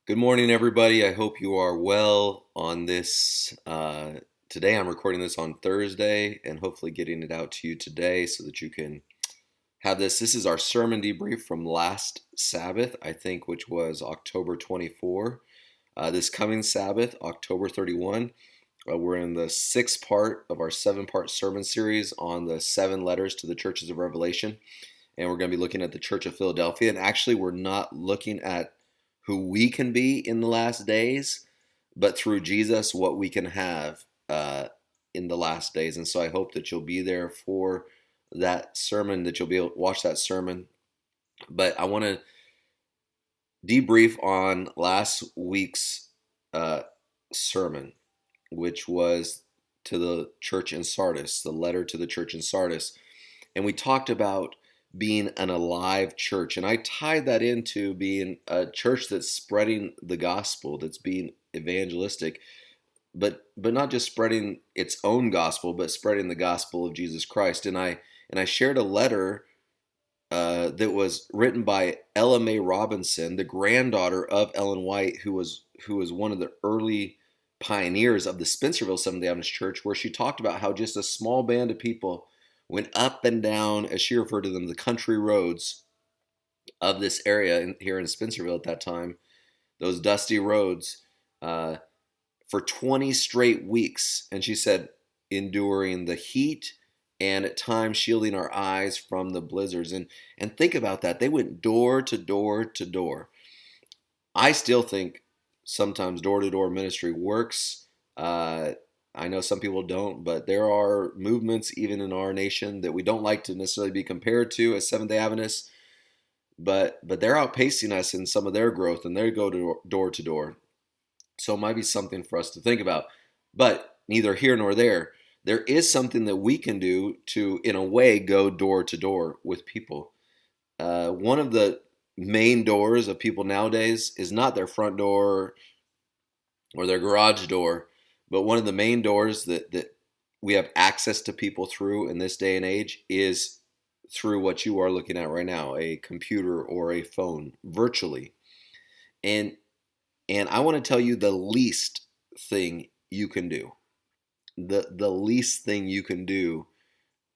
Good morning, everybody. I hope you are well on this. Today, I'm recording this on Thursday and hopefully getting it out to you today so that you can have this. This is our sermon debrief from last Sabbath, I think, which was October 24. This coming Sabbath, October 31, we're in the sixth part of our seven-part sermon series on the seven letters to the churches of Revelation. And we're going to be looking at the Church of Philadelphia. And actually, we're not looking at who we can be in the last days, but through Jesus, what we can have in the last days. And so I hope that you'll be there for that sermon, that you'll be able to watch that sermon. But I want to debrief on last week's sermon, which was to the church in Sardis, the letter to the church in Sardis. And we talked about being an alive church. And I tied that into being a church that's spreading the gospel, that's being evangelistic, but not just spreading its own gospel, but spreading the gospel of Jesus Christ. And I shared a letter that was written by Ella Mae Robinson, the granddaughter of Ellen White, who was one of the early pioneers of the Spencerville Seventh-day Adventist Church, where she talked about how just a small band of people went up and down, as she referred to them, the country roads of this area here in Spencerville at that time, those dusty roads, for 20 straight weeks. And she said, enduring the heat and at times shielding our eyes from the blizzards. And think about that. They went door to door to door. I still think sometimes door-to-door ministry works. I know some people don't, but there are movements even in our nation that we don't like to necessarily be compared to as Seventh-day Adventists, but they're outpacing us in some of their growth, and they go door to door. So it might be something for us to think about. But neither here nor there. There is something that we can do to, in a way, go door to door with people. One of the main doors of people nowadays is not their front door or their garage door, but one of the main doors that we have access to people through in this day and age is through what you are looking at right now, a computer or a phone, virtually. And I want to tell you the least thing you can do. The least thing you can do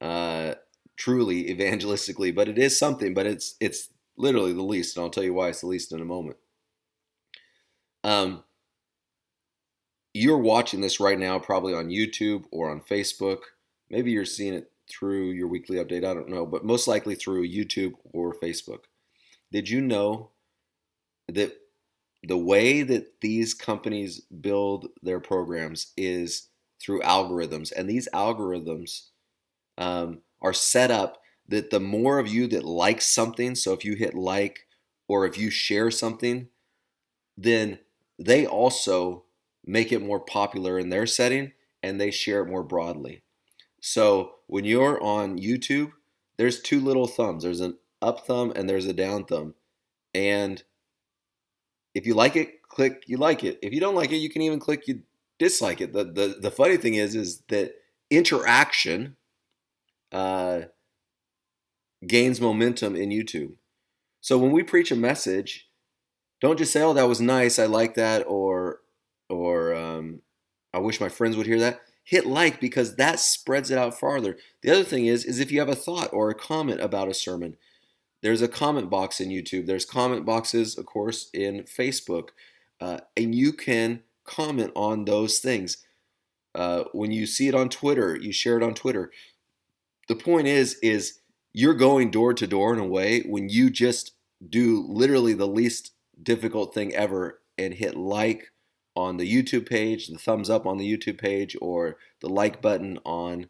truly evangelistically, but it is something, but it's literally the least, and I'll tell you why it's the least in a moment. You're watching this right now probably on YouTube or on Facebook. Maybe you're seeing it through your weekly update, I don't know, but most likely through YouTube or Facebook. Did you know that the way that these companies build their programs is through algorithms, and these algorithms are set up that the more of you that like something, so if you hit like or if you share something, then they also make it more popular in their setting and they share it more broadly. So when you're on YouTube, there's two little thumbs. There's an up thumb and there's a down thumb. And if you like it, click you like it. If you don't like it, you can even click you dislike it. The funny thing is that interaction gains momentum in YouTube. So when we preach a message, don't just say, "Oh, that was nice. I like that," or "I wish my friends would hear that." Hit like, because that spreads it out farther. The other thing is if you have a thought or a comment about a sermon, there's a comment box in YouTube. There's comment boxes, of course, in Facebook, and you can comment on those things. When you see it on Twitter, you share it on Twitter. The point is you're going door to door in a way when you just do literally the least difficult thing ever and hit like on the YouTube page, the thumbs up on the YouTube page, or the like button on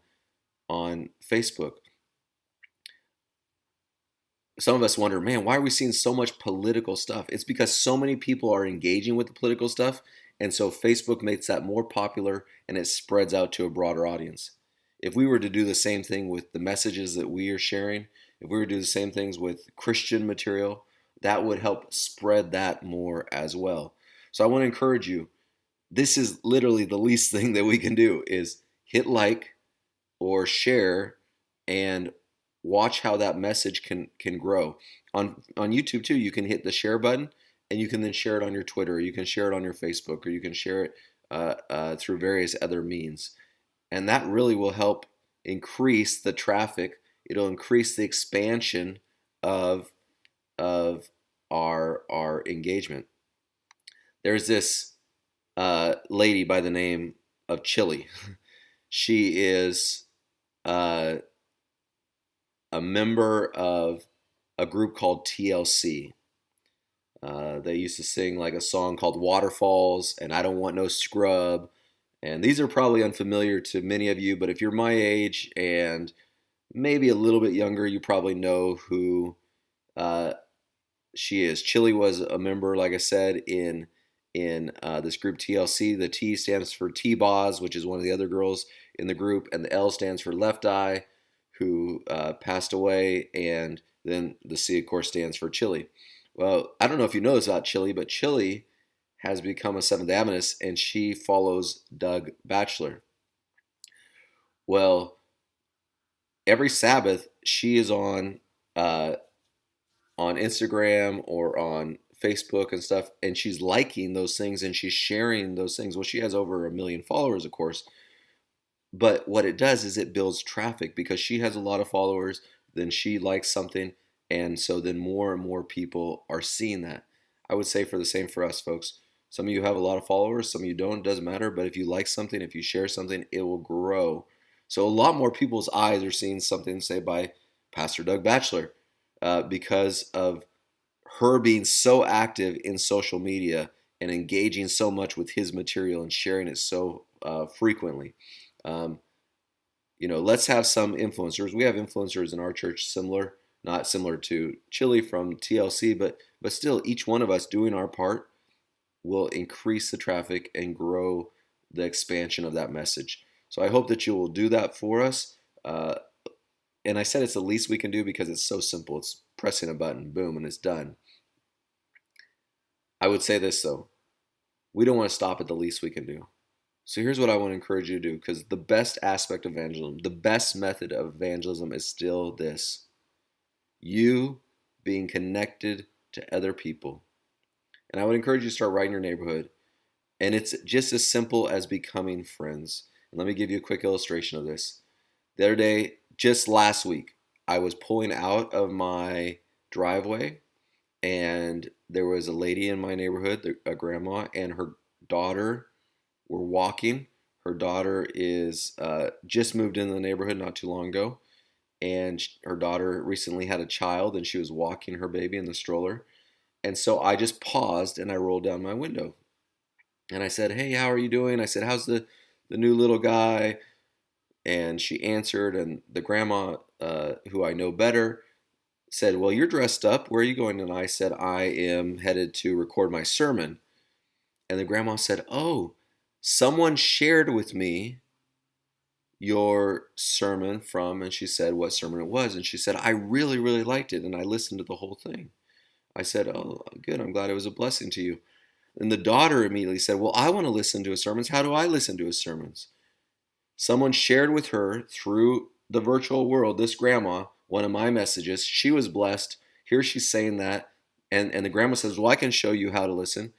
Facebook. Some of us wonder, man, why are we seeing so much political stuff? It's because so many people are engaging with the political stuff, and so Facebook makes that more popular and it spreads out to a broader audience. If we were to do the same thing with the messages that we are sharing, if we were to do the same things with Christian material, that would help spread that more as well. So I want to encourage you, this is literally the least thing that we can do is hit like or share and watch how that message can grow. On YouTube too, you can hit the share button and you can then share it on your Twitter, or you can share it on your Facebook, or you can share it through various other means. And that really will help increase the traffic. It'll increase the expansion of of our engagement. There's this lady by the name of Chili. She is uh, a member of a group called TLC. They used to sing like a song called Waterfalls and I Don't Want No Scrub. And these are probably unfamiliar to many of you, but if you're my age and maybe a little bit younger, you probably know who uh, she is. Chili was a member, like I said, in this group TLC. The T stands for T-Boz, which is one of the other girls in the group, and the L stands for Left Eye, who passed away, and then the C, of course, stands for Chili. Well, I don't know if you know this about Chili, but Chili has become a Seventh-day Adventist, and she follows Doug Batchelor. Well, every Sabbath she is on Instagram or on Facebook and stuff, and she's liking those things and she's sharing those things. Well, she has over 1 million followers, of course, but what it does is it builds traffic because she has a lot of followers. Then she likes something, and so then more and more people are seeing that. I would say for the same for us, folks. Some of you have a lot of followers, some of you don't. It doesn't matter. But if you like something, if you share something, it will grow. So a lot more people's eyes are seeing something, say by Pastor Doug Batchelor, because of her being so active in social media and engaging so much with his material and sharing it so frequently. Um, let's have some influencers. We have influencers in our church similar, not similar to Chili from TLC, but still, each one of us doing our part will increase the traffic and grow the expansion of that message. So I hope that you will do that for us. And I said it's the least we can do because it's so simple. It's pressing a button, boom, and it's done. I would say this though, we don't want to stop at the least we can do. So here's what I want to encourage you to do, because the best aspect of evangelism, the best method of evangelism is still this: you being connected to other people. And I would encourage you to start right in your neighborhood. And it's just as simple as becoming friends. And let me give you a quick illustration of this. The other day, just last week, I was pulling out of my driveway, and there was a lady in my neighborhood, a grandma, and her daughter were walking. Her daughter is just moved into the neighborhood not too long ago, and her daughter recently had a child, and she was walking her baby in the stroller. And so I just paused and I rolled down my window, and I said, "Hey, how are you doing?" I said, "How's the new little guy?" And she answered, and the grandma, who I know better, said, "Well, you're dressed up. Where are you going?" And I said, "I am headed to record my sermon." And the grandma said, "Oh, someone shared with me your sermon from," and she said what sermon it was. And she said, "I really, really liked it, and I listened to the whole thing." I said, "Oh, good. I'm glad it was a blessing to you." And the daughter immediately said, "Well, I want to listen to his sermons. How do I listen to his sermons?" Someone shared with her through the virtual world, this grandma, one of my messages. She was blessed. Here she's saying that. And the grandma says, "Well, I can show you how to listen."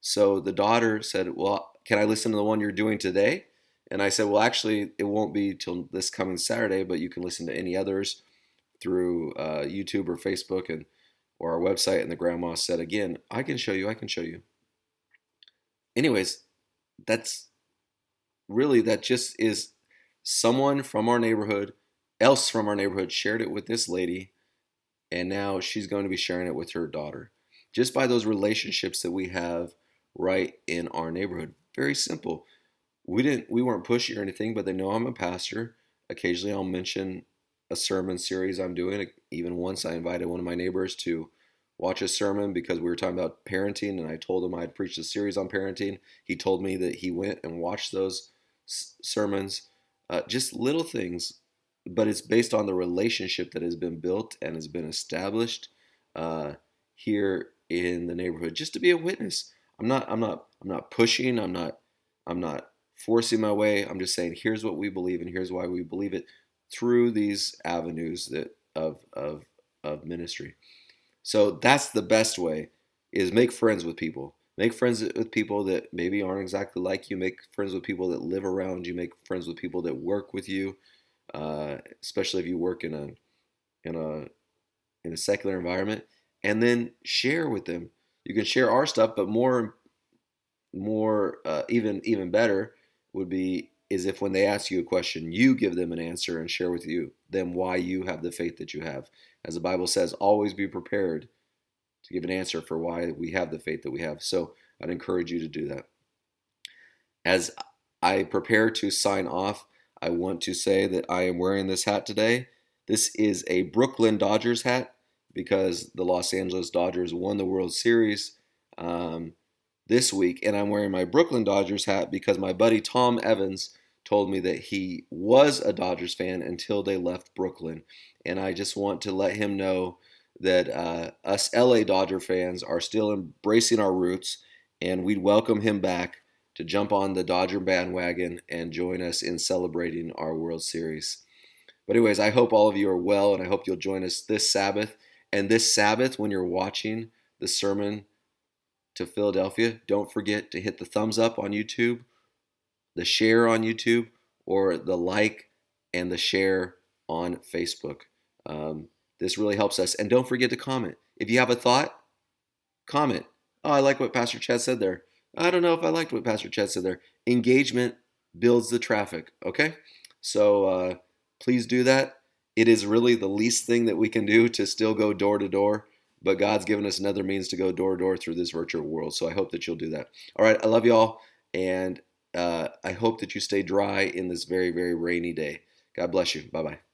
So the daughter said, "Well, can I listen to the one you're doing today?" And I said, "Well, actually, it won't be till this coming Saturday, but you can listen to any others through YouTube or Facebook or our website." And the grandma said again, "I can show you. I can show you." Anyways, that's that just is someone from our neighborhood, else from our neighborhood, shared it with this lady, and now she's going to be sharing it with her daughter. Just by those relationships that we have right in our neighborhood. Very simple. We weren't pushy or anything, but they know I'm a pastor. Occasionally I'll mention a sermon series I'm doing. Even once I invited one of my neighbors to watch a sermon because we were talking about parenting, and I told him I had preached a series on parenting. He told me that he went and watched those sermons. Just little things, but it's based on the relationship that has been built and has been established here in the neighborhood, just to be a witness. I'm not pushing. I'm not forcing my way. I'm just saying, here's what we believe, and here's why we believe it through these avenues of ministry. So that's the best way. is make friends with people. Make friends with people that maybe aren't exactly like you. Make friends with people that live around you. Make friends with people that work with you, especially if you work in a in a secular environment. And then share with them. You can share our stuff, but even better would be is if when they ask you a question, you give them an answer and share with them why you have the faith that you have. As the Bible says, always be prepared to give an answer for why we have the faith that we have. So I'd encourage you to do that. As I prepare to sign off, I want to say that I am wearing this hat today. This is a Brooklyn Dodgers hat because the Los Angeles Dodgers won the World Series this week, and I'm wearing my Brooklyn Dodgers hat because my buddy Tom Evans told me that he was a Dodgers fan until they left Brooklyn, and I just want to let him know that us LA Dodger fans are still embracing our roots, and we'd welcome him back to jump on the Dodger bandwagon and join us in celebrating our World Series. But anyways, I hope all of you are well, and I hope you'll join us this Sabbath. And this Sabbath, when you're watching the sermon to Philadelphia, don't forget to hit the thumbs up on YouTube, the share on YouTube, or the like and the share on Facebook. This really helps us. And don't forget to comment. If you have a thought, comment. Oh, I like what Pastor Chad said there. I don't know if I liked what Pastor Chad said there. Engagement builds the traffic, okay? So please do that. It is really the least thing that we can do to still go door to door, but God's given us another means to go door to door through this virtual world. So I hope that you'll do that. All right, I love you all, and I hope that you stay dry in this very, very rainy day. God bless you. Bye-bye.